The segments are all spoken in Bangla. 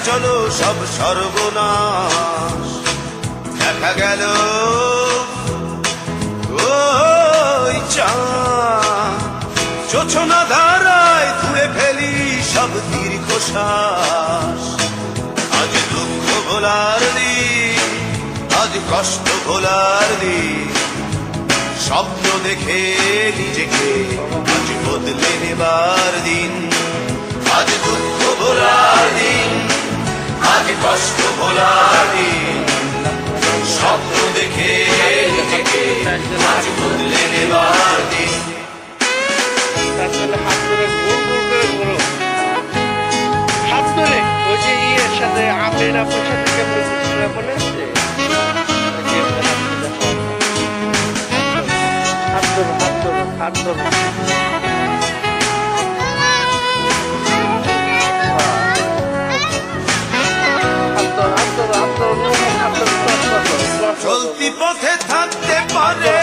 চলো সব সর্বনাশ। দেখা গেল ওই চাঁদ জোছনা ধারায় ধুয়ে ফেলি সব দীর্ঘশ্বাস। আজ দুঃখ ভোলার দিন, আজ কষ্ট ভোলার দিন, স্বপ্ন দেখে নিজেকে আজ বদলে নেবার দিন। আজ দুঃখ ভোলার দিন, আজ কষ্ট ভোলার দিন, স্বপ্ন দেখে নিজেকে আজ বদলে নেবার দিন। হাত ধরে গোল গোল করে ঘোরো, হাত ধরে ওই যে ইয়ের সাথে আমের আপনার সাথে কেমন ঘুরছিল মনে আছে? হাত ধরো হাত ধরো হাত ধরো। চলতি পথে থাকতে পারে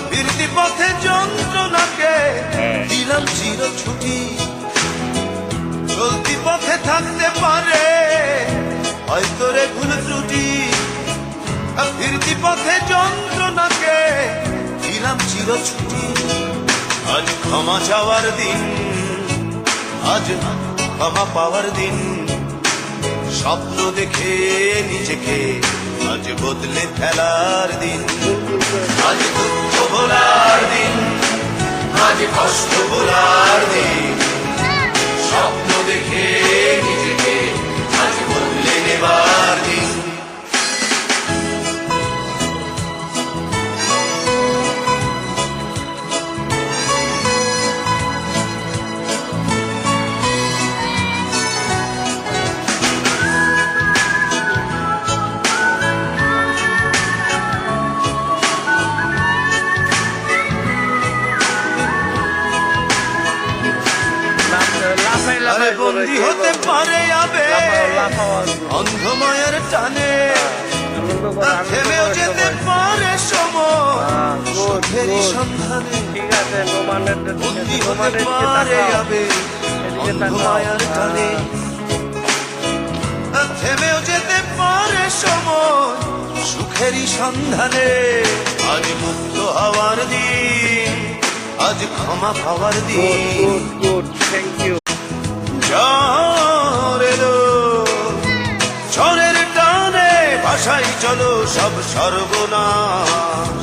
ফিরতি পথে যন্ত্রণাকে দিলাম চির ছুটি। চলতি পথে থাকতে পারে হয়তো রে ভুল ত্রুটি, ফিরতি পথে যন্ত্রণাকে দিলাম চির ছুটি। আজ ক্ষমা চাওয়ার দিন, আজ ক্ষমা পাওয়ার দিন, স্বপ্ন দেখে নিজেকে আজ বদলে ফেলার দিন। আজ দুঃখ ভোলার দিন, আজ কষ্ট ভোলার দিন, স্বপ্ন দেখে নিজেকে আজ বদলে নেবার দিন। বন্দি হতে পারে আবে অন্ধমায়ের টানে, থেমেও যেতে পারে সময়ের সন্ধানে। বন্দি হতে পারে আবে অন্ধমায়ের টানে, থেমেও যেতে পারে সময় সুখেরই সন্ধানে। আজ মুক্ত হওয়ার দিন, আজ ক্ষমা পাওয়ার দিন। Thank you. ঝড়ের টানে ভাষাই চলো সব সর্বনাশ।